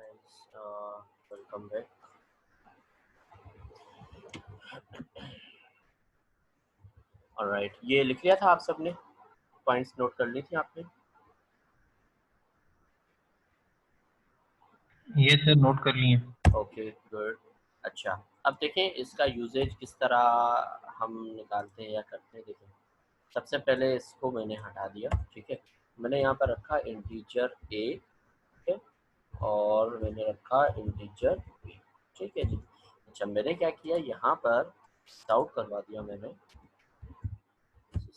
Welcome back. Alright, ये लिख लिया था आप सबने? पॉइंट्स नोट कर ली थी आपने? ये सर नोट कर लिए। Okay good. अच्छा, अब देखें इसका यूजेज किस तरह हम निकालते हैं या करते हैं। देखें, सबसे पहले इसको मैंने हटा दिया, ठीक है। मैंने यहाँ पर रखा इंटीजर ए, ठीक है, और मैंने रखा इंटीजर बी, ठीक है जी। अच्छा, मैंने क्या किया, यहाँ पर आउट करवा दिया मैंने,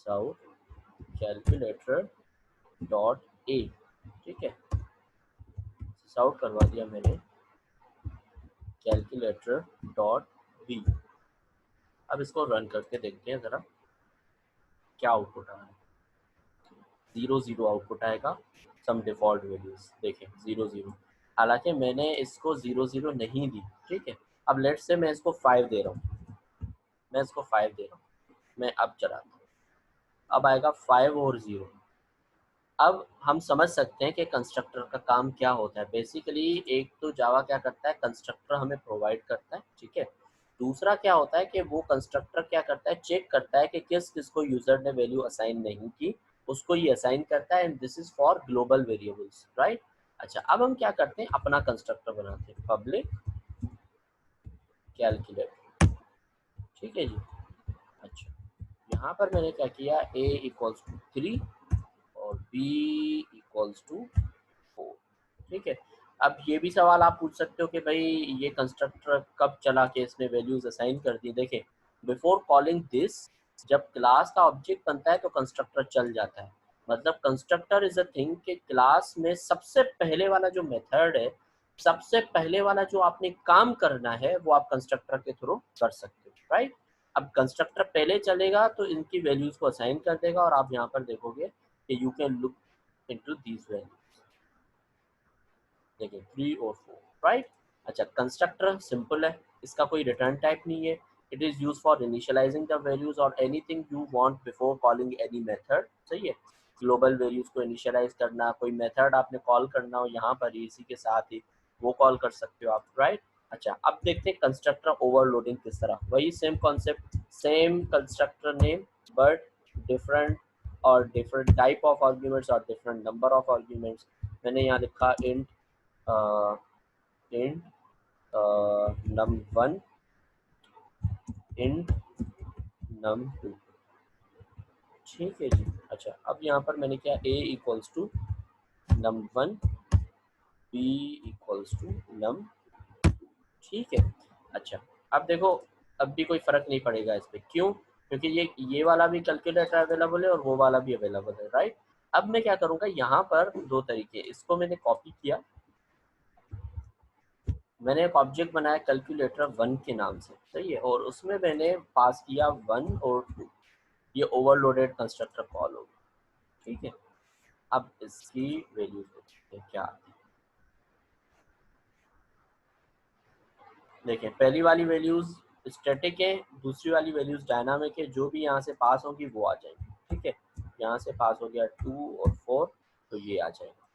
आउट कैलकुलेटर डॉट ए, ठीक है, आउट करवा दिया मैंने कैलकुलेटर डॉट बी। अब इसको रन करके देखते हैं ज़रा क्या आउटपुट आ रहा है। 0 0 आउटपुट आएगा, सम डिफ़ॉल्ट वैल्यूज देखें 0 0। हालांकि मैंने इसको 0 0 नहीं दी, ठीक है। अब लेट्स से मैं इसको 5 दे रहा हूँ, मैं इसको 5 दे रहा हूँ, मैं अब चलाता हूँ, अब आएगा 5 और 0। अब हम समझ सकते हैं कि कंस्ट्रक्टर का काम क्या होता है। बेसिकली एक तो जावा क्या करता है, कंस्ट्रक्टर हमें प्रोवाइड करता है, ठीक है। दूसरा क्या होता है कि वो कंस्ट्रक्टर क्या करता है, चेक करता है कि किस किस को यूजर ने वैल्यू असाइन नहीं की, उसको ये असाइन करता है, and this is for global variables, right. अच्छा, अब हम क्या करते हैं, अपना कंस्ट्रक्टर बनाते हैं, पब्लिक कैलकुलेटर, ठीक है जी। अच्छा, यहाँ पर मैंने क्या किया, a इक्वल्स टू 3 और b इक्वल्स टू 4, ठीक है। अब ये भी सवाल आप पूछ सकते हो कि भाई ये कंस्ट्रक्टर कब चला के इसने वैल्यूज असाइन कर दी। देखें, बिफोर कॉलिंग दिस, जब क्लास का ऑब्जेक्ट बनता है तो कंस्ट्रक्टर चल जाता है। मतलब कंस्ट्रक्टर इज अ थिंग कि क्लास में सबसे पहले वाला जो मेथड है, सबसे पहले वाला जो आपने काम करना है, वो आप कंस्ट्रक्टर के थ्रू कर सकते हो, राइट। अब कंस्ट्रक्टर पहले चलेगा तो इनकी वैल्यूज को असाइन कर देगा, और आप यहाँ पर देखोगे कि you can look into these values, देखिए 3 और 4, राइट। अच्छा, कंस्ट्रक्टर सिंपल है, इसका कोई रिटर्न टाइप नहीं है। It is use for initializing the values और anything you want before calling any method, सही है। ग्लोबल वैल्यूज को इनिशियलाइज करना, कोई मेथड आपने कॉल करना हो यहाँ पर इसी के साथ ही, वो कॉल कर सकते हो आप, राइट। अच्छा, अब देखते हैं कंस्ट्रक्टर ओवरलोडिंग किस तरह। वही same concept, same constructor name, but different और डिफरेंट टाइप ऑफ आर्ग्यूमेंट्स और डिफरेंट नंबर ऑफ आर्ग्यूमेंट्स। मैंने यहाँ लिखा int int num1 int num2, ठीक है जी। अच्छा, अब यहाँ पर मैंने क्या, a equals to num1, b equals to num2, ठीक है। अच्छा, अब देखो, अब भी कोई फर्क नहीं पड़ेगा इस पे, क्यों? क्योंकि ये वाला भी कैलकुलेटर अवेलेबल है और वो वाला भी अवेलेबल है, राइट। अब मैं क्या करूँगा, यहाँ पर दो तरीके, इसको मैंने कॉपी किया, मैंने एक ऑब्जेक्ट बनाया कैलकुलेटर 1 के नाम से, सही है, और उसमें मैंने पास किया 1 और 2। ये ओवरलोडेड कंस्ट्रक्टर कॉल होगा, ठीक है। अब इसकी वैल्यूज देखते हैं क्या आती है। देखें, पहली वाली वैल्यूज स्टैटिक है, दूसरी वाली वैल्यूज डायनामिक है, जो भी यहाँ से पास होगी वो आ जाएगी, ठीक है। यहाँ से पास हो गया 2 और 4, तो ये आ जाएगा,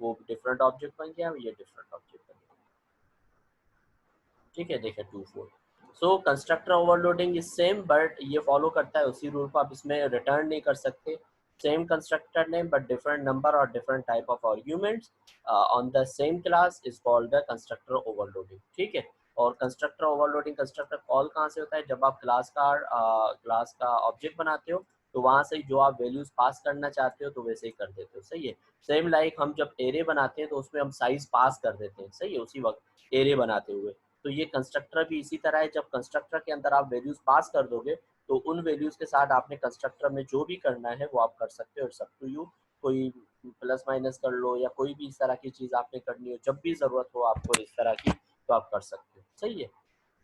वो डिफरेंट ऑब्जेक्ट बन गया, ये डिफरेंट ऑब्जेक्ट बन गया, ठीक है। देखें 2 4, so constructor overloading is same, but ये फॉलो करता है उसी रूल को, आप इसमें रिटर्न नहीं कर सकते। Same constructor name but different number और different type of arguments on the same class is called the constructor overloading, ठीक है। और कंस्ट्रक्टर ओवरलोडिंग कंस्ट्रक्टर कॉल कहाँ से होता है, जब आप क्लास का ऑब्जेक्ट बनाते हो, तो वहाँ से जो आप वैल्यूज पास करना चाहते हो तो वैसे ही कर देते हो, सही है। सेम लाइक हम जब एरे बनाते हैं तो उसमें हम साइज पास कर देते हैं, सही है, उसी वक्त एरे बनाते हुए। तो ये कंस्ट्रक्टर भी इसी तरह है, जब कंस्ट्रक्टर के अंदर आप वैल्यूज पास कर दोगे तो उन वैल्यूज के साथ आपने कंस्ट्रक्टर में जो भी करना है वो आप कर सकते हो, सब टू यू। कोई प्लस माइनस कर लो या कोई भी इस तरह की चीज़ आपने करनी हो, जब भी ज़रूरत हो आपको इस तरह की, तो आप कर सकते हो, सही है।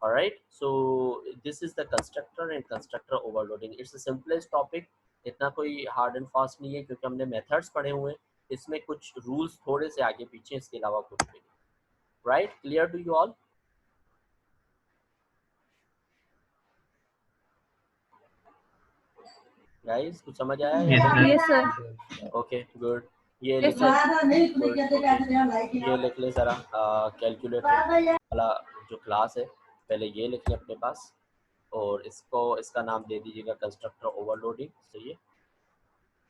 Alright, so this is the constructor and constructor overloading. It's the simplest topic, इतना कोई हार्ड एंड फास्ट नहीं है, क्योंकि हमने मेथड्स पढ़े हुए हैं, इसमें कुछ रूल्स थोड़े से आगे पीछे, इसके अलावा कुछ भी नहीं, right. Clear to you all? Guys, कुछ समझ आया या यस नहीं? Sir. Yes, sir. Okay good. ये लिख ले, ये लिख ले ज़रा कैलकुलेटर वाला जो क्लास है, पहले ये लिख ले अपने पास, और इसका नाम दे दीजिएगा कंस्ट्रक्टर ओवरलोडिंग। सही है,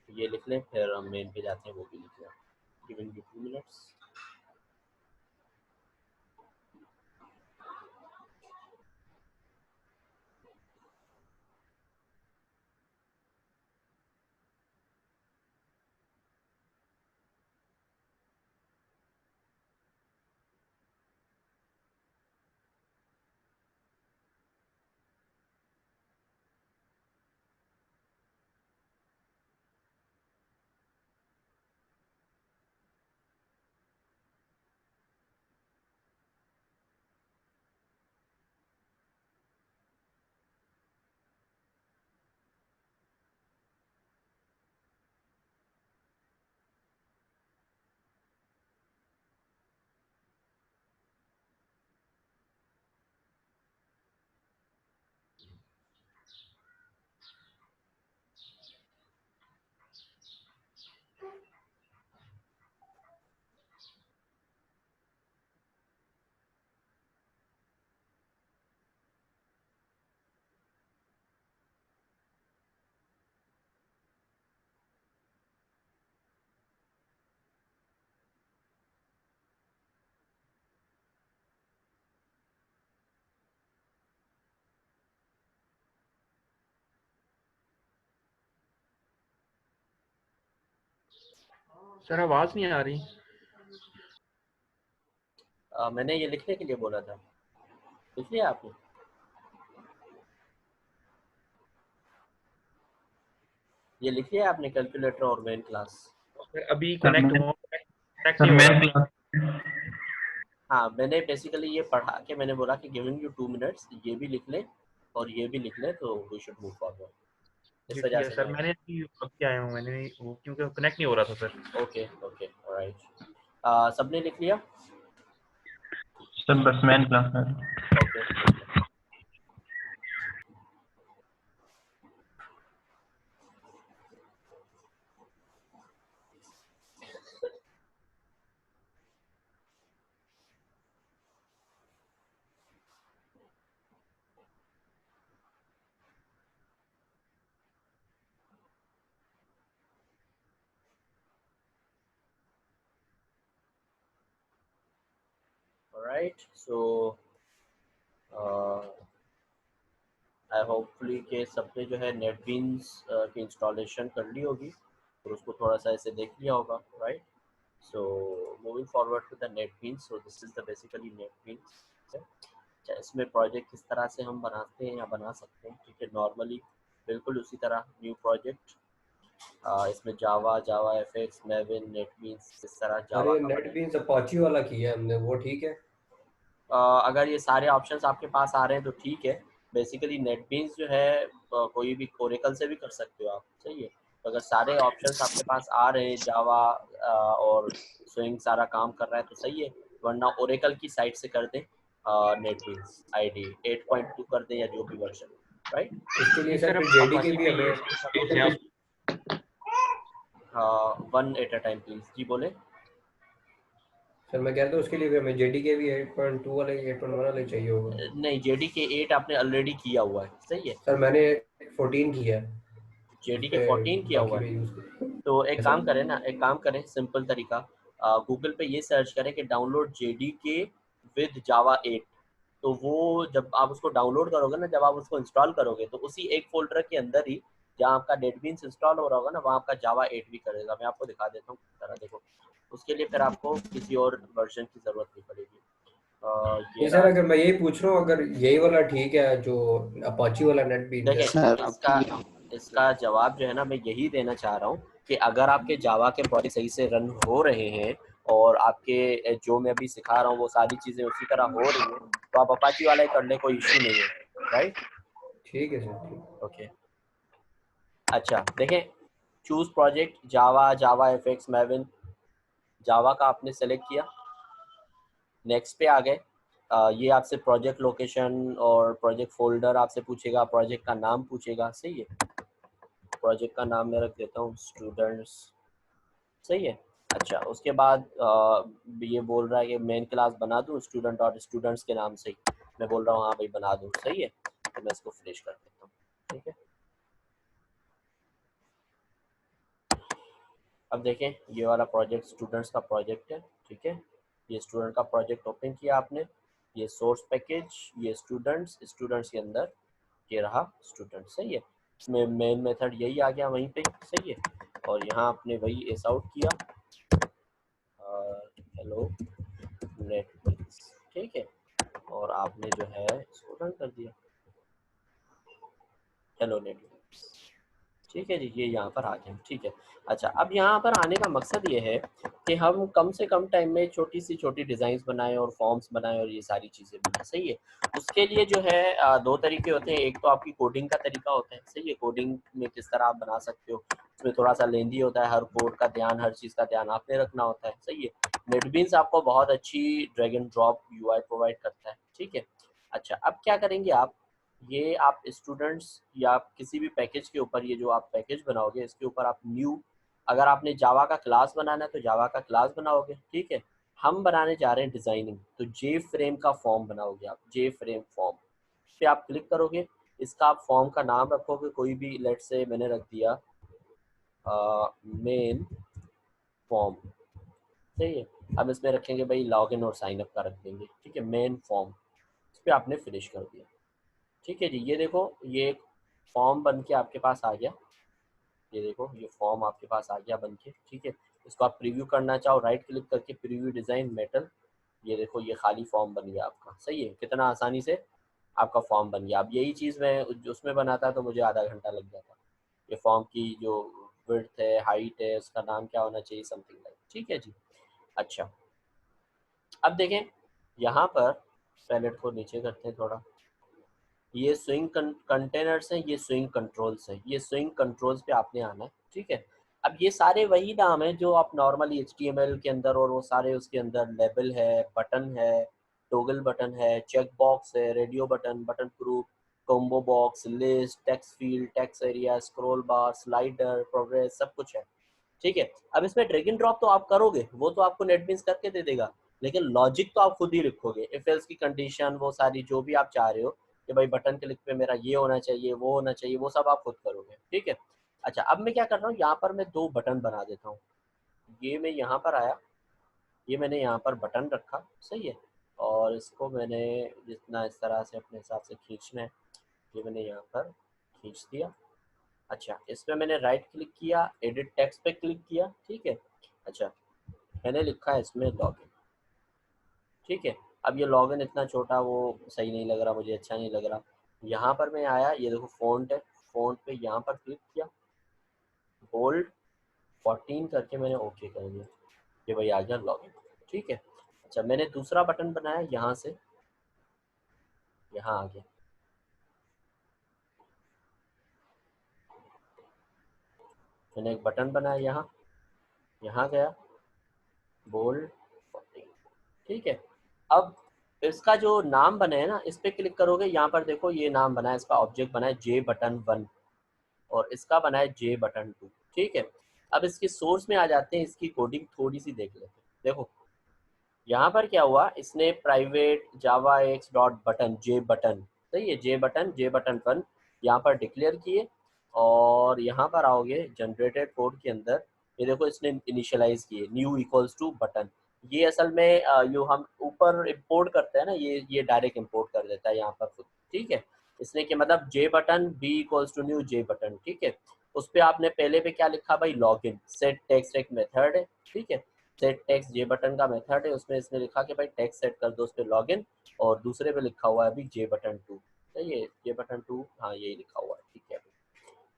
ये लिख लें, फिर हम मेन पे जाते हैं, वो भी लिख लें। Giving you 2 minutes. सर आवाज नहीं आ रही। मैंने ये लिखने के लिए बोला था, लिख लिया आपने? ये लिख लिया आपने कैलकुलेटर और मेन क्लास? सर अभी सर कनेक्ट मैं हुआ, कनेक्ट सर नहीं हो मैं रहा। क्लास हाँ, मैंने बेसिकली ये पढ़ा के मैंने बोला कि गिविंग यू 2 मिनट्स, ये भी लिख लें और ये भी लिख लें, तो वी शुड मूव फॉरवर्ड। जी इस ठीक वजह है से सर, मैं मैंने अभी आया हूँ, मैंने वो क्योंकि कनेक्ट नहीं हो रहा था सर। Okay okay alright. सबने लिख लिया? सर बस मैं क्लास में ओके ओके ऑलराइट। सो आई होपफुली के सबने जो है नेटबीन्स की इंस्टॉलेशन कर ली होगी और उसको थोड़ा सा ऐसे देख लिया होगा, right? So moving forward to the NetBeans, so this is the basically NetBeans. अच्छा, इसमें प्रोजेक्ट किस तरह से हम बनाते हैं या बना सकते हैं, ठीक है? नॉर्मली बिल्कुल उसी तरह न्यू प्रोजेक्ट, इसमें जावा, जावा एफएक्स, मेविन, नेटबीन्स, इस तरह सर जावा ये का बना। नेटबीन्स अपाची वाला किया है हमने, वो ठीक है? अगर ये सारे ऑप्शंस आपके पास आ रहे हैं तो ठीक है। बेसिकली नेटबीन्स जो है कोई भी ओरेकल से भी कर सकते हो आप, सही है। तो अगर सारे ऑप्शंस आपके पास आ रहे हैं, जावा और स्विंग सारा काम कर रहा है तो सही है, वरना ओरेकल की साइट से कर दें। नेटबीन्स आईडी 8.2 कर दें या जो भी वर्जन, राइट? इसके लिए नहीं सर सर, फिर अब जेडी के अपाची भी पे ये हमें सर्विस है। One at a time please, जी बोले। सर मैं कह रहा था उसके लिए भी हमें जेडी के भी 8.2 वाले 8.1 वाले चाहिए होगा। नहीं, जेडी के 8 आपने ऑलरेडी किया हुआ है, सही है। सर मैंने 14 किया है, उस जेडी के पे 14 किया बाकी हुआ पे है। यूज कर। तो एक सर काम करें ना, एक काम करें, सिंपल तरीका, गूगल पे ये सर्च करें कि डाउनलोड जेडी के विद जावा 8। तो वो जब आप उसको डाउनलोड करोगे ना, जब आप उसको इंस्टॉल करोगे, तो उसी एक फोल्डर के अंदर ही जहाँ आपका नेटबीन्स इंस्टॉल हो रहा होगा ना, वहाँ आपका जावा 8 भी करेगा। मैं आपको दिखा देता हूँ किस तरह, देखो। उसके लिए फिर आपको किसी और वर्जन की ज़रूरत नहीं पड़ेगी। ये नहीं सर, रहा। अगर मैं यही पूछ रहा हूँ, अगर यही वाला ठीक है जो अपाची वाला नेटबीन्स है। देखें, इसका जवाब जो है ना, मैं यही देना चाह रहा हूँ कि अगर आपके जावा के प्रोजेक्ट सही से रन हो रहे हैं और आपके जो मैं अभी सिखा रहा हूँ वो सारी चीज़ें उसी तरह हो रही हैं, तो आप अपाची वाला ही कर ले, कोई इशू नहीं है, राइट? ठीक है सर, ठीक। ओके। अच्छा देखें, चूज प्रोजेक्ट जावा, जावा एफएक्स, मेविन। जावा का आपने सेलेक्ट किया, नेक्स्ट पे आ गए। ये आपसे प्रोजेक्ट लोकेशन और प्रोजेक्ट फोल्डर आपसे पूछेगा, प्रोजेक्ट का नाम पूछेगा, सही है। प्रोजेक्ट का नाम मैं रख देता हूँ स्टूडेंट्स, सही है। अच्छा, उसके बाद ये बोल रहा है कि मेन क्लास बना दूं स्टूडेंट और स्टूडेंट्स के नाम से ही। मैं बोल रहा हूँ हाँ भाई बना दूं, सही है, तो मैं इसको फिनिश कर देता हूँ। ठीक है, अब देखें ये वाला प्रोजेक्ट स्टूडेंट्स का प्रोजेक्ट है। ठीक है, ये स्टूडेंट का प्रोजेक्ट ओपन किया आपने, ये सोर्स पैकेज, ये स्टूडेंट्स, स्टूडेंट्स के अंदर ये रहा स्टूडेंट, सही है। इसमें मेन मेथड यही आ गया वहीं पे, सही है। और यहाँ आपने वही एस आउट किया, हेलो नेटफ्लिक्स, ठीक है, और आपने जो है इसको रन कर दिया, हेलो नेटफ्लिक्स। ठीक है जी, ये यहाँ पर आ गया। ठीक है, अच्छा अब यहाँ पर आने का मकसद ये है कि हम कम से कम टाइम में छोटी सी छोटी डिज़ाइंस बनाएं और फॉर्म्स बनाएं और ये सारी चीज़ें बनाएं, सही है। उसके लिए जो है दो तरीके होते हैं, एक तो आपकी कोडिंग का तरीका होता है, सही है, कोडिंग में किस तरह आप बना सकते हो, उसमें थोड़ा सा लेंदी होता है, हर कोड का ध्यान, हर चीज़ का ध्यान आपने रखना होता है, सही है। नेटबीन्स आपको बहुत अच्छी drag and drop UI provide करता है, ठीक है। अच्छा अब क्या करेंगे आप, ये आप स्टूडेंट्स या आप किसी भी पैकेज के ऊपर, ये जो आप पैकेज बनाओगे इसके ऊपर आप न्यू, अगर आपने जावा का क्लास बनाना है तो जावा का क्लास बनाओगे, ठीक है। हम बनाने जा रहे हैं डिज़ाइनिंग, तो जे फ्रेम का फॉर्म बनाओगे आप, जे फ्रेम फॉर्म पे आप क्लिक करोगे, इसका आप फॉर्म का नाम रखोगे कोई भी, लेट से मैंने रख दिया मेन फॉर्म, सही है। अब इसमें रखेंगे भाई लॉगिन और साइन अप का रख देंगे, ठीक है, मेन फॉर्म, इस पर आपने फिनिश कर दिया। ठीक है जी, ये देखो ये एक फॉर्म बन के आपके पास आ गया, ये देखो ये फॉर्म आपके पास आ गया बन के, ठीक है। इसको आप प्रीव्यू करना चाहो राइट क्लिक करके प्रीव्यू डिज़ाइन मेटल, ये देखो ये खाली फॉर्म बन गया आपका, सही है, कितना आसानी से आपका फॉर्म बन गया। अब यही चीज़ मैं उसमें बनाता तो मुझे आधा घंटा लग जाता। ये फॉर्म की जो विड्थ है, हाइट है, उसका नाम क्या होना चाहिए, समथिंग लाइक, ठीक है जी। अच्छा अब देखें यहाँ पर, पैलेट को नीचे करते हैं थोड़ा, ये स्विंग कंटेनर्स हैं, ये स्विंग कंट्रोल्स हैं, ये स्विंग कंट्रोल्स पे आपने आना है, ठीक है। अब ये सारे वही नाम हैं जो आप नॉर्मली HTML के अंदर, और वो सारे उसके अंदर लेबल है, बटन है, टोगल बटन है, चेक बॉक्स है, radio button, button group, combo box, list, text field, text area, scroll बार, स्लाइडर, प्रोग्रेस, सब कुछ है, ठीक है। अब इसमें ड्रैग एंड ड्रॉप तो आप करोगे, वो तो आपको नेटबीन्स करके दे देगा, लेकिन लॉजिक तो आप खुद ही लिखोगे, इफ एल्स की कंडीशन, वो सारी जो भी आप चाह रहे हो कि भाई बटन क्लिक पे मेरा ये होना चाहिए, वो होना चाहिए, वो सब आप खुद करोगे, ठीक है। अच्छा अब मैं क्या कर रहा हूँ, यहाँ पर मैं दो बटन बना देता हूँ, ये मैं यहाँ पर आया, ये मैंने यहाँ पर बटन रखा, सही है, और इसको मैंने जितना इस तरह से अपने हिसाब से खींचना है, ये मैंने यहाँ पर खींच दिया। अच्छा इसमें मैंने राइट क्लिक किया, एडिट टेक्स्ट पे क्लिक किया, ठीक है। अच्छा मैंने लिखा है इसमें लॉगिन, ठीक है। अब ये लॉगिन इतना छोटा वो सही नहीं लग रहा मुझे, अच्छा नहीं लग रहा। यहाँ पर मैं आया, ये देखो फ़ॉन्ट है, फ़ॉन्ट पे यहाँ पर क्लिक किया, बोल्ड 14 करके मैंने ओके कर दिया, ये भाई आ गया लॉगिन, ठीक है। अच्छा मैंने दूसरा बटन बनाया, यहाँ से यहाँ आ गया, मैंने एक बटन बनाया यहाँ, यहाँ गया, बोल्ड 14, ठीक है। अब इसका जो नाम बने है ना, इस पे क्लिक करोगे, यहाँ पर देखो ये नाम बना है, इसका ऑब्जेक्ट बना है जे बटन 1 और इसका बना है जे बटन 2, ठीक है। अब इसके सोर्स में आ जाते हैं, इसकी कोडिंग थोड़ी सी देख लेते हैं। देखो यहाँ पर क्या हुआ, इसने private Java X dot button J button, सही है, जे बटन 1 यहाँ पर डिक्लेयर किए, और यहाँ पर आओगे जनरेटेड कोड के अंदर, ये देखो इसने इनिशियलाइज किए न्यू इक्वल्स टू बटन, ये असल में जो हम ऊपर इंपोर्ट करते हैं ना, ये डायरेक्ट इंपोर्ट कर देता है यहाँ पर खुद, ठीक है। इसने कि मतलब J button B equals to new J button, ठीक है। उस पर आपने पहले पे क्या लिखा भाई, लॉगिन, सेट टेक्स्ट एक मेथड है, ठीक है, सेट टेक्स्ट जे बटन का मेथड है, उसमें इसने लिखा कि भाई टेक्स्ट सेट कर दो उस पर लॉगिन, और दूसरे पे लिखा हुआ है अभी जे बटन 2, सही है, जे बटन 2, हाँ यही लिखा हुआ है, ठीक है।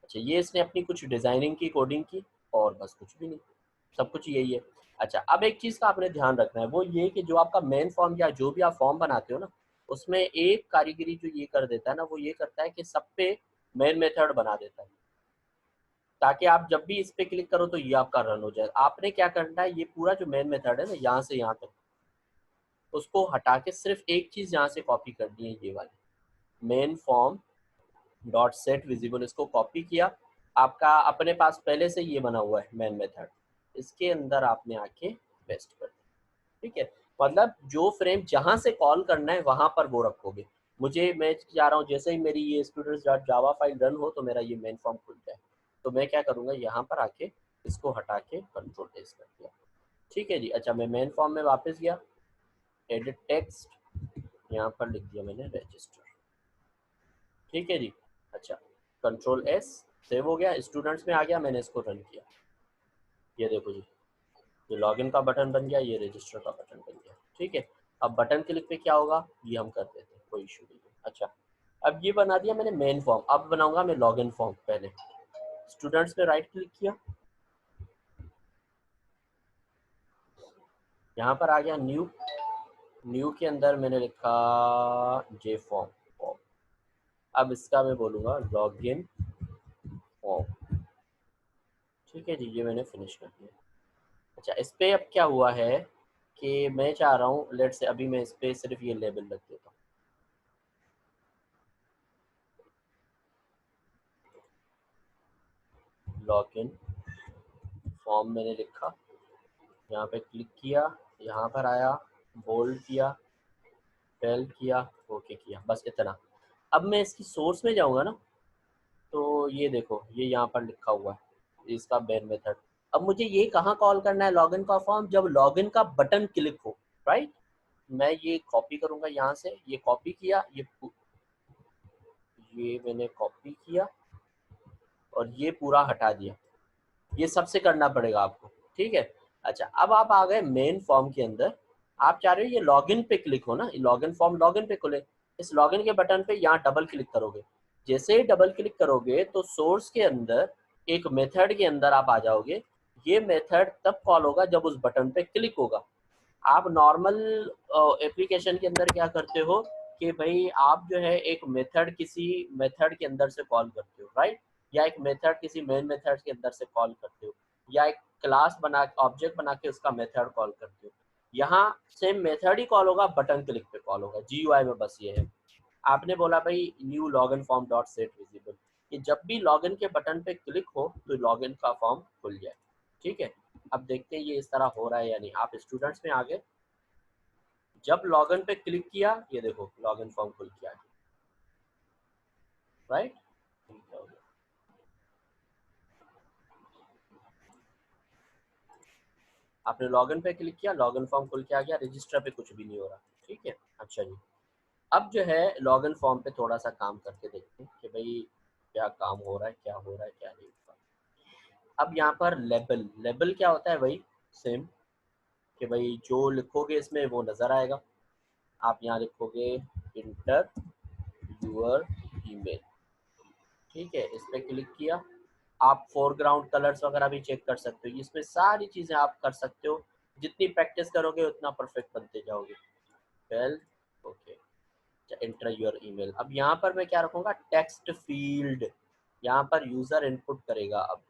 अच्छा ये इसने अपनी कुछ डिज़ाइनिंग की, कोडिंग की, और बस कुछ भी नहीं, सब कुछ यही है। अच्छा अब एक चीज़ का आपने ध्यान रखना है, वो ये कि जो आपका मेन फॉर्म या जो भी आप फॉर्म बनाते हो ना, उसमें एक कारीगरी जो ये कर देता है ना, वो ये करता है कि सब पे मेन मेथड बना देता है, ताकि आप जब भी इस पे क्लिक करो तो ये आपका रन हो जाए। आपने क्या करना है, ये पूरा जो मेन मेथड है ना, यहाँ से यहाँ तक, उसको हटा के सिर्फ एक चीज़ यहाँ से कॉपी करनी है, ये वाली main form dot set visible, इसको कॉपी किया, आपका अपने पास पहले से ये बना हुआ है मेन मेथड, इसके अंदर आपने आके पेस्ट कर दिया, ठीक है। मतलब जो फ्रेम जहां से कॉल करना है वहां पर वो रखोगे। मैं चाह रहा हूँ जैसे ही मेरी ये students dot Java file run हो तो मेरा ये मेन फॉर्म खुल जाए, तो मैं क्या करूँगा, यहाँ पर आके इसको हटा के कंट्रोल एस कर दिया, ठीक है जी। अच्छा, मैं मेन फॉर्म में वापस गया, एडिट टेक्स्ट, यहाँ पर लिख दिया मैंने रजिस्टर, ठीक है जी। अच्छा, कंट्रोल एस, सेव हो गया, स्टूडेंट्स में आ गया, मैंने इसको रन किया, ये देखो जी, ये लॉगिन का बटन बन गया, ये रजिस्टर का बटन बन गया, ठीक है। अब बटन क्लिक पे क्या होगा ये हम कर देते हैं, कोई इशू नहीं है। अच्छा, अब ये बना दिया मैंने मेन फॉर्म, अब बनाऊंगा मैं लॉगिन फॉर्म। पहले स्टूडेंट्स में राइट क्लिक किया, यहाँ पर आ गया न्यू, न्यू के अंदर मैंने लिखा जे फॉर्म फॉर्म। अब इसका मैं बोलूँगा लॉगिन फॉर्म, ठीक है जी, ये मैंने फिनिश कर दिया। अच्छा, इस पे अब क्या हुआ है कि मैं चाह रहा हूँ, लेट से अभी मैं इस पे सिर्फ ये लेबल रख देता हूँ, लॉगिन फॉर्म मैंने लिखा, यहाँ पे क्लिक किया, यहाँ पर आया, बोल्ड किया, टेल किया, ओके किया, बस इतना। अब मैं इसकी सोर्स में जाऊँगा ना, तो ये देखो ये यहाँ पर लिखा हुआ है इसका मेन मेथड। अब मुझे ये कहाँ कॉल करना है लॉगिन का फॉर्म, जब लॉगिन का बटन क्लिक हो, राइट। मैं ये कॉपी करूँगा, यहाँ से ये कॉपी किया, ये मैंने कॉपी किया और ये पूरा हटा दिया, ये सबसे करना पड़ेगा आपको, ठीक है। अच्छा, अब आप आ गए मेन फॉर्म के अंदर, आप चाह रहे हो ये लॉगिन पे क्लिक हो ना, लॉगिन फॉर्म लॉगिन पे खुले, इस लॉगिन के बटन पे यहाँ डबल क्लिक करोगे। जैसे ही डबल क्लिक करोगे तो सोर्स के अंदर एक मेथड के अंदर आप आ जाओगे, ये मेथड तब कॉल होगा जब उस बटन पे क्लिक होगा। आप नॉर्मल एप्लीकेशन के अंदर क्या करते हो कि भाई आप जो है एक मेथड किसी मेथड के अंदर से कॉल करते हो, राइट, या एक मेथड किसी मेन मेथड के अंदर से कॉल करते हो, या एक क्लास बना ऑब्जेक्ट बना के उसका मेथड कॉल करते हो। यहाँ सेम मेथड ही कॉल होगा, बटन क्लिक पे कॉल होगा, जीयूआई में बस ये है। आपने बोला भाई new login form dot set visible, कि जब भी लॉगिन के बटन पे क्लिक हो तो लॉगिन का फॉर्म खुल जाए, ठीक है। अब देखते हैं ये इस तरह हो रहा है या नहीं। आप स्टूडेंट्स में आगे जब लॉगिन पे क्लिक किया, ये देखो लॉगिन फॉर्म खुल गया, राइट। आपने लॉगिन पे क्लिक किया, लॉगिन फॉर्म खुल के आ गया, रजिस्टर पे कुछ भी नहीं हो रहा, ठीक है। अच्छा जी, अब जो है लॉगिन फॉर्म पे थोड़ा सा काम करके देखते हैं कि भाई क्या काम हो रहा है, क्या हो रहा है, क्या नहीं हो रहा। अब यहाँ पर लेबल, लेबल क्या होता है भाई, सेम, कि भाई जो लिखोगे इसमें वो नज़र आएगा। आप यहाँ लिखोगे इंटर यूर ईमेल, ठीक है, इस पर क्लिक किया। आप फोरग्राउंड कलर्स वगैरह भी चेक कर सकते हो, इसमें सारी चीज़ें आप कर सकते हो, जितनी प्रैक्टिस करोगे उतना परफेक्ट बनते जाओगे। Well, okay, enter your email. अब यहाँ पर मैं क्या रखूँगा, टेक्स्ट फील्ड, यहाँ पर यूज़र इनपुट करेगा अब,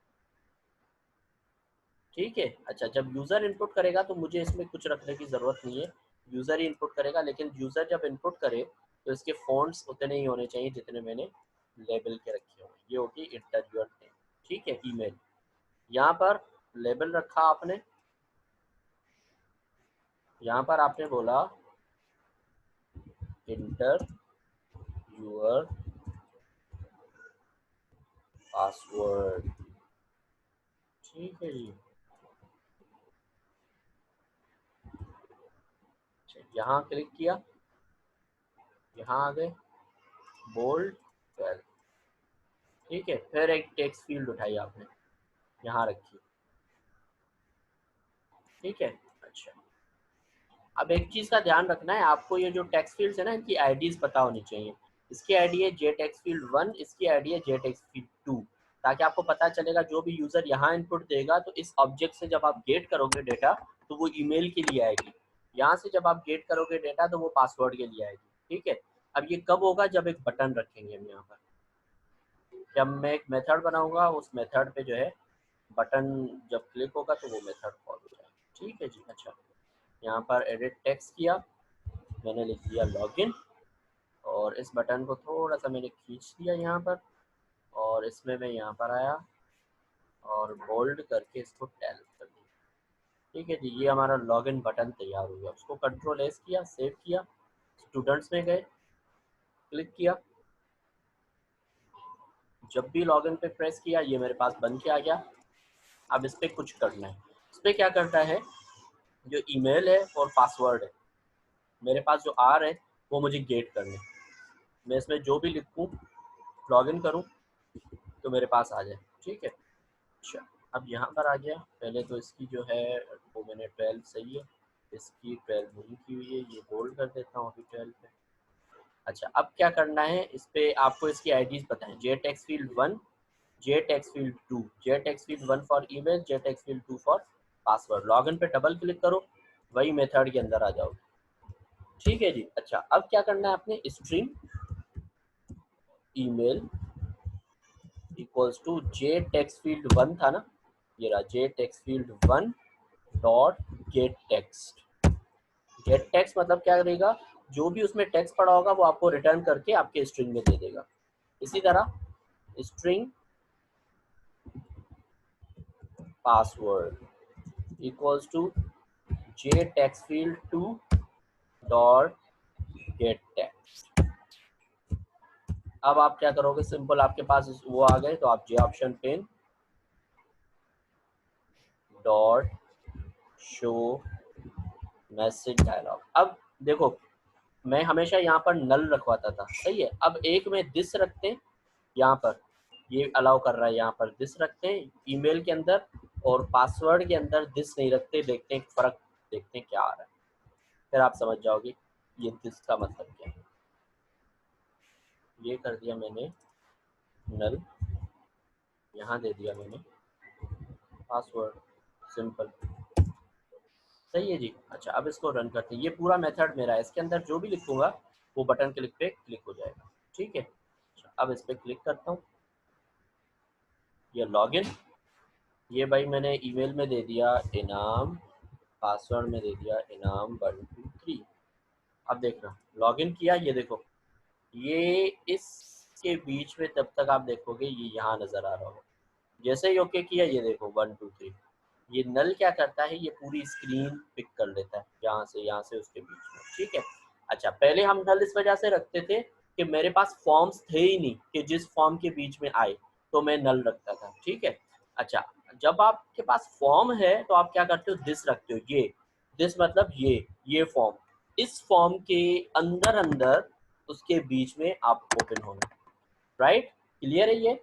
ठीक है। अच्छा, जब यूज़र इनपुट करेगा तो मुझे इसमें कुछ रखने की ज़रूरत नहीं है, यूज़र ही इनपुट करेगा, लेकिन यूज़र जब इनपुट करे तो इसके फ़ॉन्ट्स उतने ही होने चाहिए जितने मैंने लेबल के रखे हुए। ये होगी इंटर योर नेम, ठीक है, ईमेल। यहाँ पर लेबल रखा आपने, यहाँ पर आपने बोला इंटर यूर पासवर्ड, ठीक है जी। यहाँ क्लिक किया, यहाँ आ गए, बोल्ड, ठीक है। फिर एक टेक्स्ट फील्ड उठाई आपने, यहाँ रखी, ठीक है। अच्छा, अब एक चीज़ का ध्यान रखना है आपको, ये जो टेक्स्ट फील्ड्स है ना, इनकी आईडीज पता होनी चाहिए। इसकी आईडी है जे टेक्स्ट फील्ड 1, इसकी आईडी है जे टेक्स्ट फील्ड 2, ताकि आपको पता चलेगा जो भी यूज़र यहाँ इनपुट देगा तो इस ऑब्जेक्ट से जब आप गेट करोगे डेटा तो वो ईमेल के लिए आएगी, यहाँ से जब आप गेट करोगे डेटा तो वो पासवर्ड के लिए आएगी, ठीक है। अब ये कब होगा, जब एक बटन रखेंगे हम यहाँ पर, जब मैं एक मेथड बनाऊंगा उस मेथड पे जो है बटन जब क्लिक होगा तो वो मेथड कॉल हो जाएगा, ठीक है जी। अच्छा, यहाँ पर एडिट टेक्स्ट किया, मैंने लिख दिया लॉगिन, और इस बटन को थोड़ा सा मैंने खींच दिया यहाँ पर, और इसमें मैं यहाँ पर आया और बोल्ड करके इसको टैल कर दिया, ठीक है जी, ये हमारा लॉगिन बटन तैयार हो गया। उसको कंट्रोल एस किया, सेव किया, स्टूडेंट्स में गए, क्लिक किया, जब भी लॉगिन पे प्रेस किया ये मेरे पास बन के आ गया। अब इस पर कुछ करना है। इस पर क्या करना है, जो ईमेल है और पासवर्ड है मेरे पास जो आर है वो मुझे गेट करने। मैं इसमें जो भी लिखूँ, लॉगिन करूँ तो मेरे पास आ जाए। ठीक है, अच्छा अब यहाँ पर आ गया। पहले तो इसकी जो है वो मैंने 12 सही है, इसकी 12 नहीं की हुई है, ये बोल्ड कर देता हूँ अभी 12 पे। अच्छा अब क्या करना है, इस पे आपको इसकी आईडीज बताएं। J text field 1, J text field 2, J text field 1 for email, J text field 2 for password. Login पे डबल क्लिक करो, वही मेथड के अंदर आ जाओगे। ठीक है जी। अच्छा अब क्या करना है, आपने string email equals to J text field 1 था ना, ये रहा J text field 1 dot get text. Get text मतलब क्या करेगा, जो भी उसमें टेक्स्ट पड़ा होगा वो आपको रिटर्न करके आपके स्ट्रिंग में दे देगा। इसी तरह string password equals to JTextField2 dot get text. अब आप क्या करोगे, सिंपल आपके पास वो आ गए तो आप J option pane dot show message dialog. अब देखो मैं हमेशा यहाँ पर नल रखवाता था, सही है। अब एक में दिस रखते हैं, यहाँ पर ये अलाउ कर रहा है, यहाँ पर दिस रखते हैं ईमेल के अंदर, और पासवर्ड के अंदर दिस नहीं रखते। देखते हैं फर्क, देखते हैं क्या आ रहा है, फिर आप समझ जाओगे ये दिस का मतलब क्या है। ये कर दिया मैंने नल, यहाँ दे दिया मैंने पासवर्ड, सिंपल, सही है जी। अच्छा अब इसको रन करते हैं। ये पूरा मेथड मेरा है, इसके अंदर जो भी लिखूंगा वो बटन क्लिक पे क्लिक हो जाएगा। ठीक है, अच्छा, अब इस पर क्लिक करता हूँ, ये लॉगिन, ये भाई मैंने ईमेल में दे दिया इनाम, पासवर्ड में दे दिया इनाम 123। अब देखना लॉगिन किया, ये देखो ये इसके बीच में तब तक आप देखोगे ये यहाँ नज़र आ रहा होगा। जैसे ही ओके किया ये देखो 123, ये नल क्या करता है, ये पूरी स्क्रीन पिक कर लेता है यहाँ से उसके बीच में। ठीक है, अच्छा पहले हम नल इस वजह से रखते थे कि मेरे पास फॉर्म्स थे ही नहीं कि जिस फॉर्म के बीच में आए तो मैं नल रखता था। ठीक है, अच्छा जब आपके पास फॉर्म है तो आप क्या करते हो, दिस रखते हो। ये दिस मतलब ये फॉर्म, इस फॉर्म के अंदर अंदर उसके बीच में आप ओपन होना। राइट, क्लियर है ये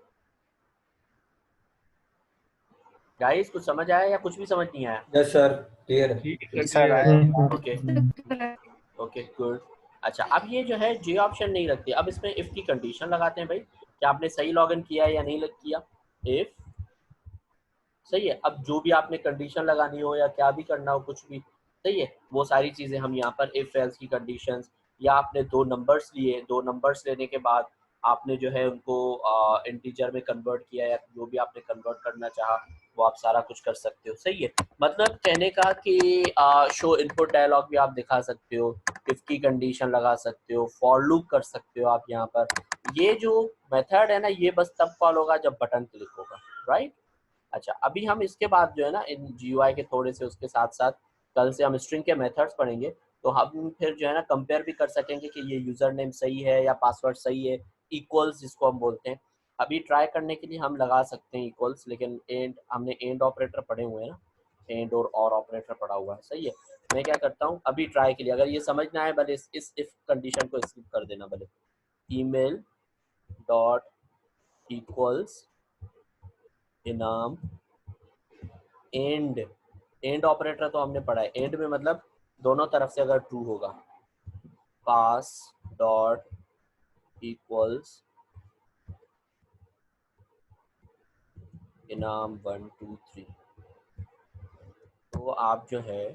गाइस? कुछ समझ आया या कुछ भी समझ नहीं आया? यस सर, क्लियर है। ठीक जी है, सर आया। क्लियर। Okay okay good. अच्छा अब ये जो है जे ऑप्शन नहीं रखती। अब इसमें इफ की कंडीशन लगाते हैं भाई, क्या आपने सही लॉगिन किया है या नहीं किया। इफ सही है, अब जो भी आपने कंडीशन लगानी हो या क्या भी करना हो कुछ भी, सही है, वो सारी चीज़ें हम यहाँ पर इफ एल्स की कंडीशंस, या आपने दो नंबर्स लिए, दो नंबर्स लेने के बाद आपने जो है उनको इंटीजर में कन्वर्ट किया या जो भी आपने कन्वर्ट करना चाहा वो आप सारा कुछ कर सकते हो। सही है, मतलब कहने का कि शो इनपुट डायलॉग भी आप दिखा सकते हो, इफ की कंडीशन लगा सकते हो, फॉर लूप कर सकते हो आप यहाँ पर। ये जो मेथड है ना ये बस तब कॉल होगा जब बटन क्लिक होगा। राइट, अच्छा अभी हम इसके बाद जो है ना इन GUI के थोड़े से उसके साथ साथ कल से हम स्ट्रिंग के मेथड्स पढ़ेंगे, तो हम फिर जो है ना कंपेयर भी कर सकेंगे कि ये यूज़र नेम सही है या पासवर्ड सही है, इक्वल्स जिसको हम बोलते हैं। अभी ट्राई करने के लिए हम लगा सकते हैं इक्वल्स, लेकिन एंड हमने एंड ऑपरेटर पढ़े हुए हैं ना, एंड और ऑपरेटर पढ़ा हुआ है। सही है, मैं क्या करता हूँ अभी ट्राई के लिए, अगर ये समझ ना आए भले इस इफ कंडीशन को स्किप कर देना भले। ईमेल डॉट इक्वल्स इनाम एंड, एंड ऑपरेटर तो हमने पढ़ा है, एंड में मतलब दोनों तरफ से अगर ट्रू होगा, पास डॉट इक्वल्स इनाम 123। तो आप जो है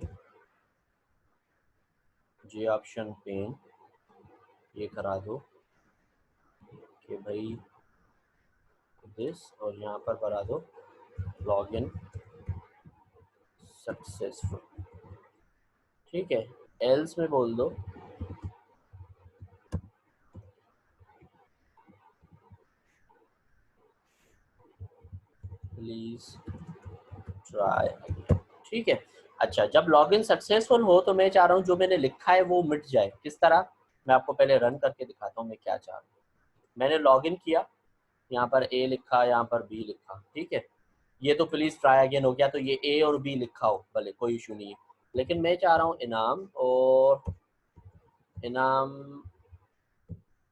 जे ऑप्शन पेन ये करा दो कि भाई दिस, और यहाँ पर करा दो लॉगिन सक्सेसफुल। ठीक है, एल्स में बोल दो प्लीज ट्राई अगेन। ठीक है, अच्छा, जब लॉगिन सक्सेसफुल हो तो मैं चाह रहा हूँ जो मैंने लिखा है वो मिट जाए। किस तरह, मैं आपको पहले रन करके दिखाता हूँ मैं क्या चाह रहा हूँ। मैंने लॉगिन किया, यहाँ पर ए लिखा, यहाँ पर बी लिखा, ठीक है। ये तो प्लीज ट्राई अगेन हो गया, तो ये ए और बी लिखा हो भले, कोई इशू नहीं है। लेकिन मैं चाह रहा हूँ इनाम और इनाम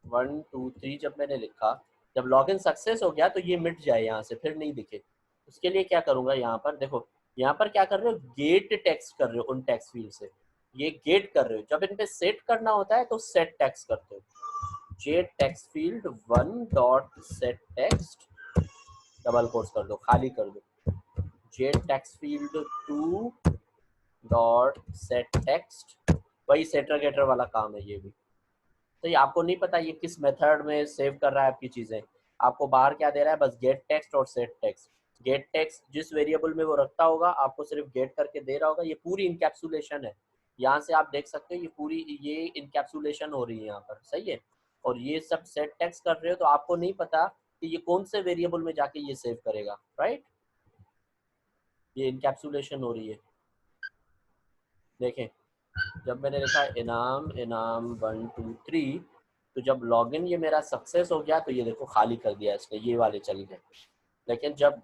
1 2 3 जब मैंने लिखा, जब लॉगिन सक्सेस हो गया तो ये मिट जाए यहाँ से, फिर नहीं दिखे। उसके लिए क्या करूँगा, यहाँ पर देखो, यहाँ पर क्या कर रहे हो, गेट टेक्स्ट कर रहे हो उन टेक्स्ट फील्ड से, ये गेट कर रहे हो। जब इन पे सेट करना होता है तो सेट टेक्स्ट करते हो, jet text field 1 dot set text, double quotes कर दो, खाली कर दो, jet text field 2 dot set text. वही सेटर गेटर वाला काम है ये भी। तो ये आपको नहीं पता ये किस मेथड में सेव कर रहा है आपकी चीज़ें, आपको बाहर क्या दे रहा है, बस गेट टेक्स्ट और सेट टेक्स्ट। गेट टेक्स्ट जिस वेरिएबल में वो रखता होगा आपको सिर्फ गेट करके दे रहा होगा। ये पूरी इनकैप्सुलेशन है, यहाँ से आप देख सकते हो ये पूरी ये इनकैप्सुलेशन हो रही है यहाँ पर, सही है। और ये सब सेट टेक्स्ट कर रहे हो तो आपको नहीं पता कि ये कौन से वेरिएबल में जाके ये सेव करेगा, राइट। ये इनकैप्सुलेशन हो रही है, देखें। जब मैंने लिखा इनाम इनाम 1 2 3, तो जब लॉगिन ये मेरा सक्सेस हो गया तो ये देखो खाली कर दिया इसने, ये वाले चल गए। लेकिन जब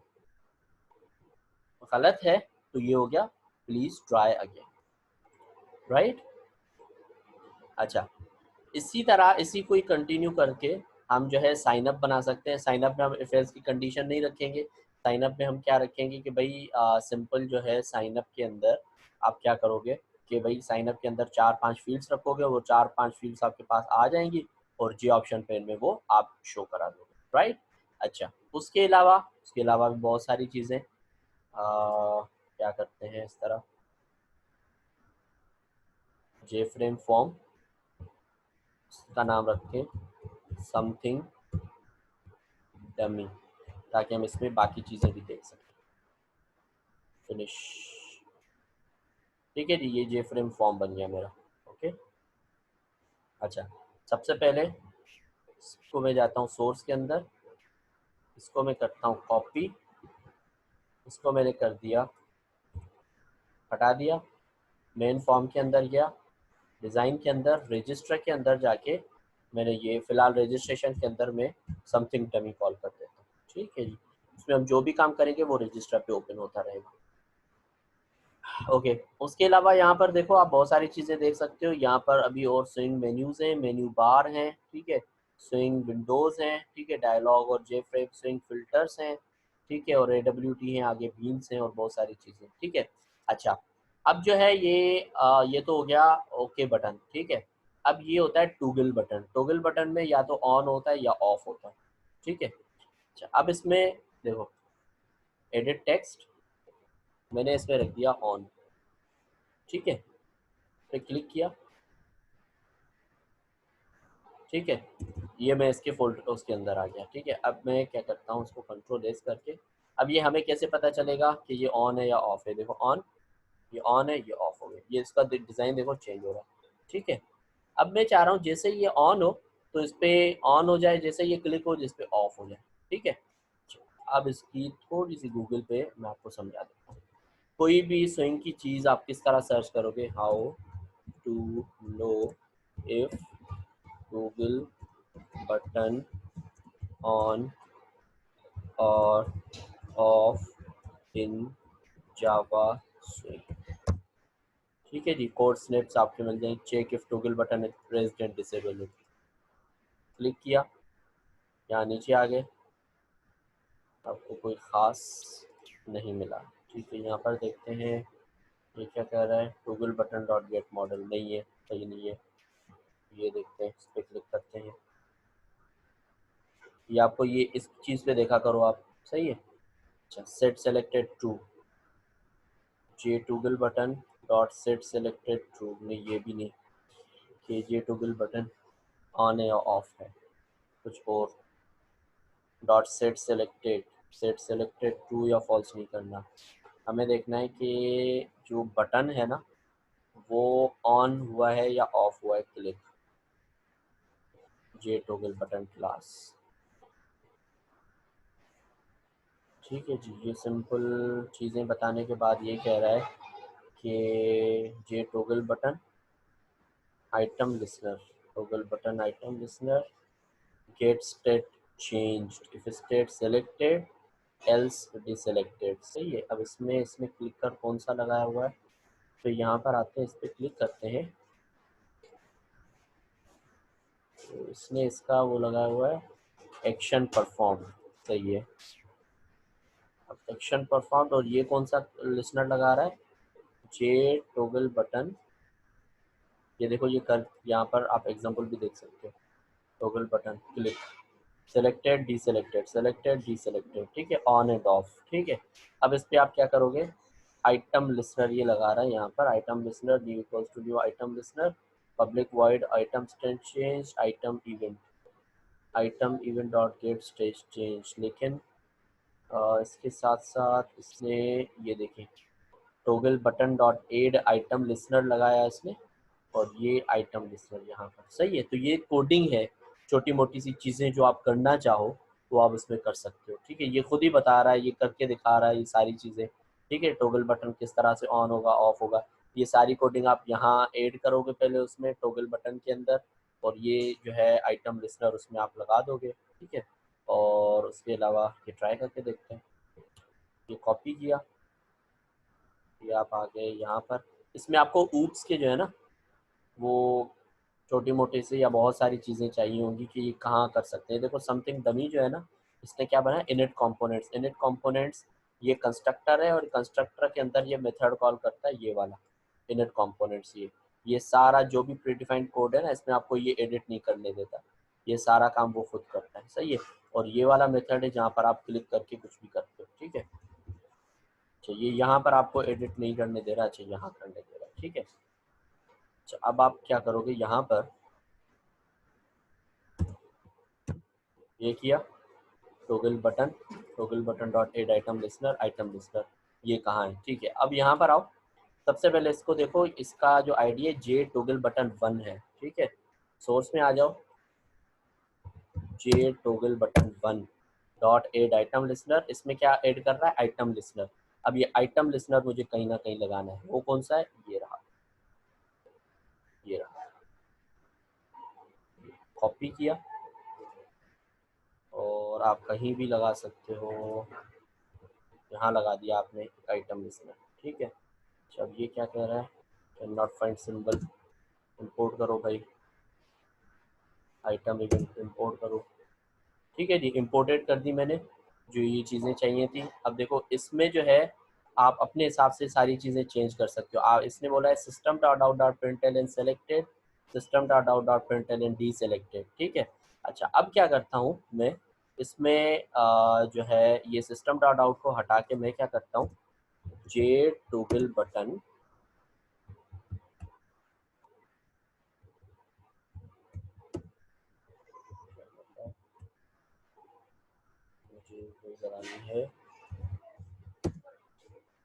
गलत है तो ये हो गया प्लीज ट्राई अगेन, राइट। अच्छा, इसी तरह इसी को ही कंटिन्यू करके हम जो है साइन अप बना सकते हैं। साइन अप में हम इफ एल्स की कंडीशन नहीं रखेंगे। साइन अप में हम क्या रखेंगे कि भाई सिंपल जो है साइन अप के अंदर आप क्या करोगे कि भाई साइन अप के अंदर 4-5 फील्ड्स रखोगे, वो 4-5 फील्ड्स आपके पास आ जाएंगी और जी ऑप्शन पेन में वो आप शो करा दोगे, राइट। अच्छा, उसके अलावा भी बहुत सारी चीज़ें क्या करते हैं इस तरह, जे फ्रेम फॉर्म का नाम रखें समथिंग डमी, ताकि हम इसमें बाकी चीज़ें भी देख सकें। फिनिश, ठीक है जी, ये जे फ्रेम फॉर्म बन गया मेरा, ओके। अच्छा, सबसे पहले इसको मैं जाता हूँ सोर्स के अंदर, इसको मैं करता हूँ कॉपी, इसको मैंने कर दिया, हटा दिया, मेन फॉर्म के अंदर गया, डिज़ाइन के अंदर रजिस्टर के अंदर जाके मैंने ये फ़िलहाल रजिस्ट्रेशन के अंदर में समथिंग डमी कॉल कर देता हूँ, ठीक है जी। इसमें हम जो भी काम करेंगे वो रजिस्टर पे ओपन होता रहेगा, ओके। उसके अलावा यहाँ पर देखो आप बहुत सारी चीज़ें देख सकते हो। यहाँ पर अभी और स्विंग मेन्यूज़ हैं, मेन्यू बार हैं, ठीक है, स्विंग विंडोज़ हैं, ठीक है, डायलॉग और जे फ्रेम स्विंग फिल्टर्स हैं, ठीक है, और AWT हैं, आगे बीन्स हैं और बहुत सारी चीज़ें, ठीक है। अच्छा, अब जो है ये तो हो गया ओके बटन, ठीक है। अब ये होता है टूगल बटन। टूगल बटन में या तो ऑन होता है या ऑफ होता है, ठीक है। अच्छा, अब इसमें देखो एडिट टेक्स्ट मैंने इसमें रख दिया ऑन, ठीक है, पे क्लिक किया, ठीक है, ये मैं इसके फोल्डर उसके अंदर आ गया, ठीक है। अब मैं क्या करता हूँ, उसको कंट्रोल एस करके, अब ये हमें कैसे पता चलेगा कि ये ऑन है या ऑफ है, देखो ऑन, ये ऑन है, ये ऑफ हो गया, ये इसका डिज़ाइन देखो चेंज हो रहा है, ठीक है। अब मैं चाह रहा हूँ जैसे ये ऑन हो तो इस पर ऑन हो जाए, जैसे ये क्लिक हो जिस पे ऑफ हो जाए, ठीक है। अब इसकी थोड़ी सी गूगल पे मैं आपको समझा देता हूँ। कोई भी स्विंग की चीज़ आप किस तरह सर्च करोगे, how to know if Google button on और ऑफ इन जावा स्विंग, ठीक है जी। कोड स्निप्स आपके मिल जाएंगे, check if toggle button is pressed and disable, click किया, यहाँ नीचे आ गए, आपको कोई ख़ास नहीं मिला, ठीक है। यहाँ पर देखते हैं ये क्या कह रहा है, toggle button dot gate model नहीं है, सही नहीं है। ये देखते हैं, इस पर क्लिक करते हैं, ये आपको ये इस चीज़ पे देखा करो आप, सही है। अच्छा, set selected true, J toggle button dot set selected true, नहीं ये भी नहीं, कि जे टॉगल बटन ऑन है या ऑफ है, कुछ और, डॉट सेट सेलेक्टेड ट्रू या फॉल्स नहीं करना, हमें देखना है कि जो बटन है ना वो ऑन हुआ है या ऑफ हुआ है, क्लिक, जे टॉगल बटन क्लास, ठीक है जी। ये सिंपल चीज़ें बताने के बाद ये कह रहा है कि J toggle button item listener, toggle button item listener, get state changed, if state selected else deselected. सही है। अब इसमें क्लिक कर कौन सा लगाया हुआ है, तो यहाँ पर आते हैं, इस पर क्लिक करते हैं, तो इसने इसका वो लगाया हुआ है एक्शन परफॉर्म। सही है। अब एक्शन परफॉर्म, और ये कौन सा लिसनर लगा रहा है, जे टॉगल बटन। ये देखो ये कर, यहाँ पर आप एग्जांपल भी देख सकते हो, toggle button click, selected deselected, selected deselected, ठीक है, ऑन एंड ऑफ। ठीक है। अब इस पे आप क्या करोगे, आइटम लिसनर ये लगा रहा है यहाँ पर, item listener new equals to new item listener, public void item state change item event dot get state change. लेकिन इसके साथ साथ इसने ये देखें toggle button dot add item listener लगाया इसने, और ये आइटम लिस्टर यहाँ पर। सही है। तो ये कोडिंग है, छोटी मोटी सी चीज़ें जो आप करना चाहो वो आप इसमें कर सकते हो। ठीक है। ये खुद ही बता रहा है, ये करके दिखा रहा है ये सारी चीज़ें। ठीक है। टॉगल बटन किस तरह से ऑन होगा, ऑफ होगा, ये सारी कोडिंग आप यहाँ ऐड करोगे पहले उसमें टॉगल बटन के अंदर, और ये जो है आइटम लिस्टर उसमें आप लगा दोगे। ठीक है। और उसके अलावा ये ट्राई करके देखते हैं, ये कॉपी किया, ये आप आ गए यहाँ पर। इसमें आपको ऊप्स के जो है ना वो छोटी मोटी से या बहुत सारी चीज़ें चाहिए होंगी कि ये कहाँ कर सकते हैं। देखो समथिंग डमी जो है ना, इसने क्या बनाया, इनिट कंपोनेंट्स। इनिट कंपोनेंट्स ये कंस्ट्रक्टर है, और कंस्ट्रक्टर के अंदर ये मेथड कॉल करता है, ये वाला इनिट कंपोनेंट्स। ये सारा जो भी प्रीडिफाइंड कोड है ना, इसमें आपको ये एडिट नहीं करने देता, ये सारा काम वो खुद करता है। सही है। और ये वाला मेथड है जहाँ पर आप क्लिक करके कुछ भी करते हो। ठीक है। अच्छा, ये यहाँ पर आपको एडिट नहीं करने दे रहा, अच्छा यहाँ करने दे रहा है। ठीक है। अच्छा, अब आप क्या करोगे, यहाँ पर ये किया toggle button dot add item listener, ये कहाँ है। ठीक है। अब यहाँ पर आओ, सबसे पहले इसको देखो, इसका जो आईडी है जे टॉगल बटन 1 है। ठीक है। सोर्स में आ जाओ, J toggle button 1 dot add item listener, इसमें क्या ऐड कर रहा है, आइटम लिस्टर। अब ये आइटम लिस्टर मुझे कहीं ना कहीं लगाना है, वो कौन सा है, ये रहा, ये रहा, कॉपी किया, और आप कहीं भी लगा सकते हो, यहाँ लगा दिया आपने आइटम लिस्टर। ठीक है। अच्छा, अब ये क्या कह रहा है, can not find symbol, import करो भाई, आइटम इवेंट इंपोर्ट करो। ठीक है जी, इंपोर्टेड कर दी मैंने जो ये चीज़ें चाहिए थी। अब देखो इसमें जो है आप अपने हिसाब से सारी चीज़ें चेंज कर सकते हो। आप, इसने बोला है system dot out dot println selected, system dot out dot println D selected. ठीक है। अच्छा, अब क्या करता हूँ मैं इसमें जो है ये सिस्टम डॉट आउट को हटा के मैं क्या करता हूँ, जे टॉगल बटन मुझे लगानी है,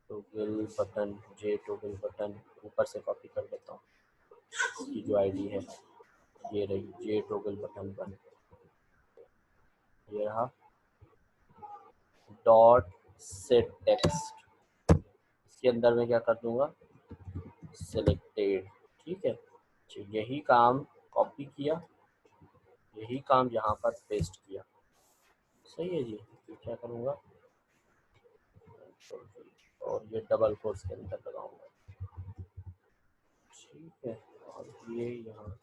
टॉगल बटन, जे टॉगल बटन ऊपर से कॉपी कर देता हूँ, इसकी जो आईडी है ये रही, जे टॉगल बटन 1, ये रहा, डॉट सेट टेक्स्ट, इसके अंदर मैं क्या कर दूंगा, सेलेक्टेड। ठीक है। अच्छा, यही काम कॉपी किया, यही काम यहाँ पर पेस्ट किया। सही है जी। तो क्या करूँगा, और ये डबल कोट्स के अंदर लगाऊंगा। ठीक है। और ये यहाँ,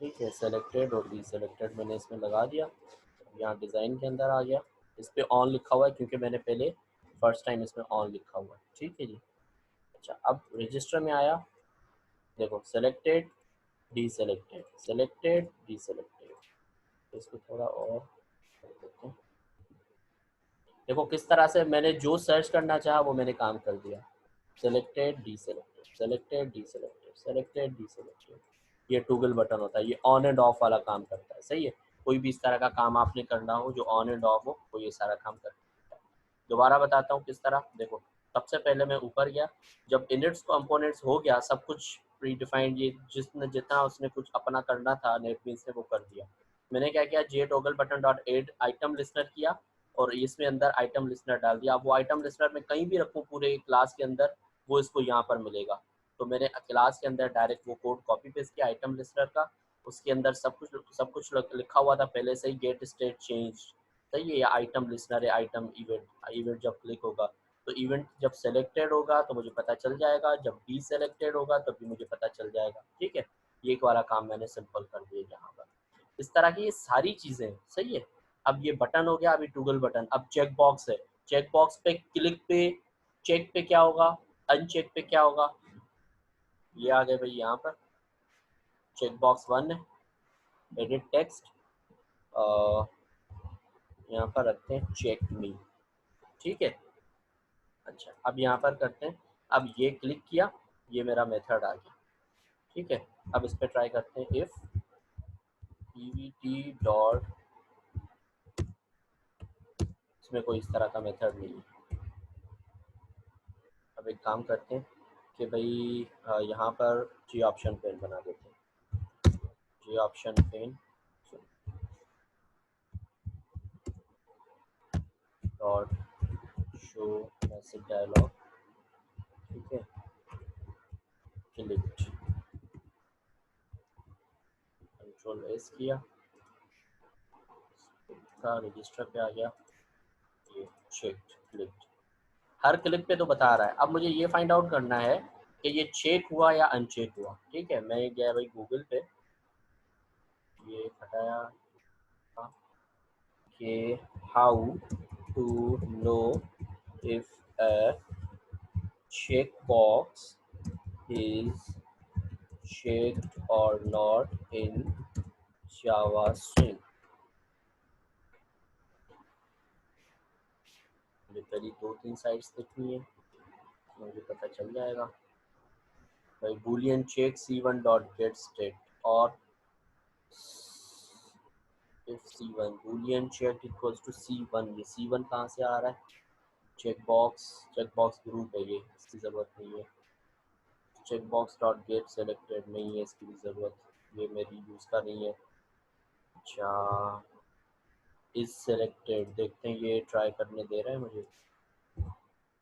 ठीक है, सेलेक्टेड और डी सेलेक्टेड मैंने इसमें लगा दिया। यहाँ डिज़ाइन के अंदर आ गया, इस पर ऑन लिखा हुआ है क्योंकि मैंने पहले फर्स्ट टाइम इसमें ऑन लिखा हुआ है। ठीक है जी। अच्छा, अब रजिस्टर में आया, देखो selected D selected, selected D selected, इसको थोड़ा और कर देते हैं। देखो किस तरह से मैंने जो सर्च करना चाहा वो मैंने काम कर दिया, selected D selected, selected D selected, selected D selected. ये टॉगल बटन होता है, ये ऑन एंड ऑफ वाला काम करता है। सही है। कोई भी इस तरह का काम आपने करना हो जो ऑन एंड ऑफ हो, वो ये सारा काम करता है। दोबारा बताता हूँ किस तरह। देखो सबसे पहले मैं ऊपर गया, जब इनिट्स कंपोनेंट्स हो गया सब कुछ प्री डिफाइंड, ये जितना उसने कुछ अपना करना था नेटबीन्स ने वो कर दिया। मैंने क्या किया, J toggle button dot add item listener किया, और इसमें अंदर आइटम लिस्टनर डाल दिया। अब वो आइटम लिस्टनर में कहीं भी रखूँ पूरे क्लास के अंदर, वो इसको यहाँ पर मिलेगा। तो मैंने क्लास के अंदर डायरेक्ट वो कोड कॉपी पेस्ट किया आइटम लिस्टनर का, उसके अंदर सब कुछ लिखा हुआ था पहले से ही, गेट स्टेट चेंज, सही है। या आइटम लिस्टनर है, आइटम इवेंट जब क्लिक होगा तो इवेंट जब सेलेक्टेड होगा तो मुझे पता चल जाएगा, जब डी सेलेक्टेड होगा तब भी मुझे पता चल जाएगा, ठीक है। ये एक वाला काम मैंने सिंपल कर दिया यहाँ पर। इस तरह की ये सारी चीज़ें, सही है। अब ये बटन हो गया, अभी टूगल बटन। अब चेक बॉक्स है, चेक बॉक्स पे क्लिक पे चेक पे क्या होगा, अनचेक पे क्या होगा, ये आ गए भाई यहाँ पर। चेक बॉक्स 1 है, एडिट टेक्स्ट, यहाँ पर रखते हैं चेक मी, ठीक है। अच्छा, अब यहाँ पर करते हैं, अब ये क्लिक किया, ये मेरा मेथड आ गया, ठीक है। अब इस पर ट्राई करते हैं, इफ pvt डॉट, इसमें कोई इस तरह का मेथड नहीं है। अब एक काम करते हैं कि भाई यहाँ पर जी ऑप्शन पेन बना देते हैं, J option pane dot show message dialog, ठीक है, क्लिक्ड, कंट्रोल एस किया, का रजिस्टर पे आ गया, ये चेक्ड क्लिक्ड। हर क्लिक पे तो बता रहा है। अब मुझे ये फाइंड आउट करना है कि ये चेक हुआ या अनचेक हुआ, ठीक है। मैं गया भाई गूगल पे, ये हटाया कि how to know if a check box is checked or not in Java string। मुझे पहली 2-3 साइट्स देखनी है, मुझे पता चल जाएगा भाई। boolean check c1 dot get state, और if c1 boolean check equals to c1, ये c1 कहाँ से आ रहा है, चेक बॉक्स ग्रुप है, ये इसकी ज़रूरत नहीं है। Check box dot get selected नहीं है, इसकी भी ज़रूरत, ये मेरी यूज़ का नहीं है। अच्छा, इज सेलेक्टेड, देखते हैं ये ट्राई करने दे रहा है मुझे।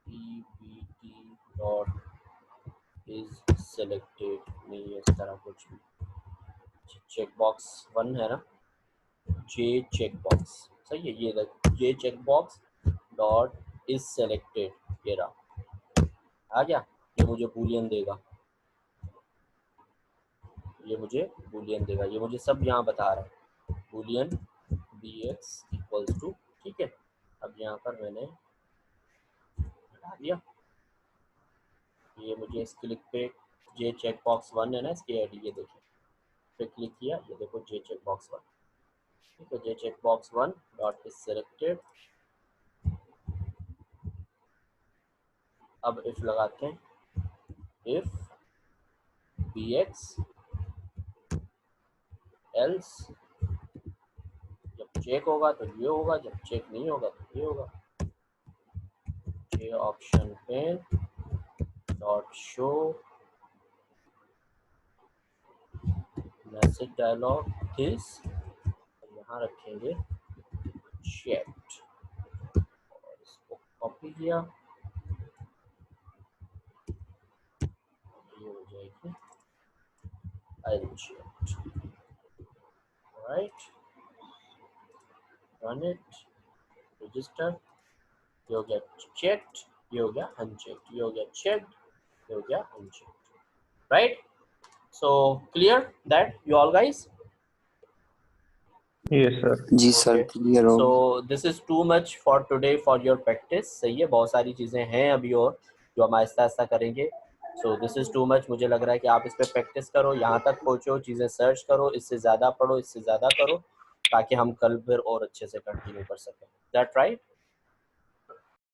pvt डॉट इज सेलेक्टेड नहीं है इस तरह कुछ भी। चेक बॉक्स 1 है ना, जे चेक बॉक्स, सही है। ये J check box dot is selected, ये रहा, आ गया। ये मुझे बूलियन देगा, ये मुझे बूलियन देगा, ये मुझे सब यहाँ बता रहा है, बूलियन bx इक्वल्स टू, ठीक है। अब यहाँ पर मैंने हटा दिया, ये मुझे इस क्लिक पे जे चेक बॉक्स 1 है ना, इसकी आईडी ये देखिए, फिर क्लिक किया, ये देखो जे चेक बॉक्स 1, ठीक है। J check box 1 dot is selected. अब इफ लगाते हैं, इफ bx एल्स, जब चेक होगा तो ये होगा, जब चेक नहीं होगा तो ये होगा। J option pane dot show message dialog this, यहाँ रखेंगे चेक्ड, और इसको कॉपी किया, ये हो जाएगी unchecked, right, run it, register, ये हो गया checked, ये हो गया unchecked, ये हो गया checked, ये हो गया unchecked, right? So clear that you all guys? Yes sir। Ji sir, Okay. Clear हो। So this is too much for today for your practice, सही है। बहुत सारी चीज़ें हैं अभी और जो हम आहिस्ता आहिस्ता करेंगे। So this is too much, मुझे लग रहा है कि आप इस पर प्रैक्टिस करो, यहाँ तक पहुँचो, चीज़ें सर्च करो, इससे ज़्यादा पढ़ो, इससे ज़्यादा करो, ताकि हम कल फिर और अच्छे से कंटिन्यू कर सकें। That right?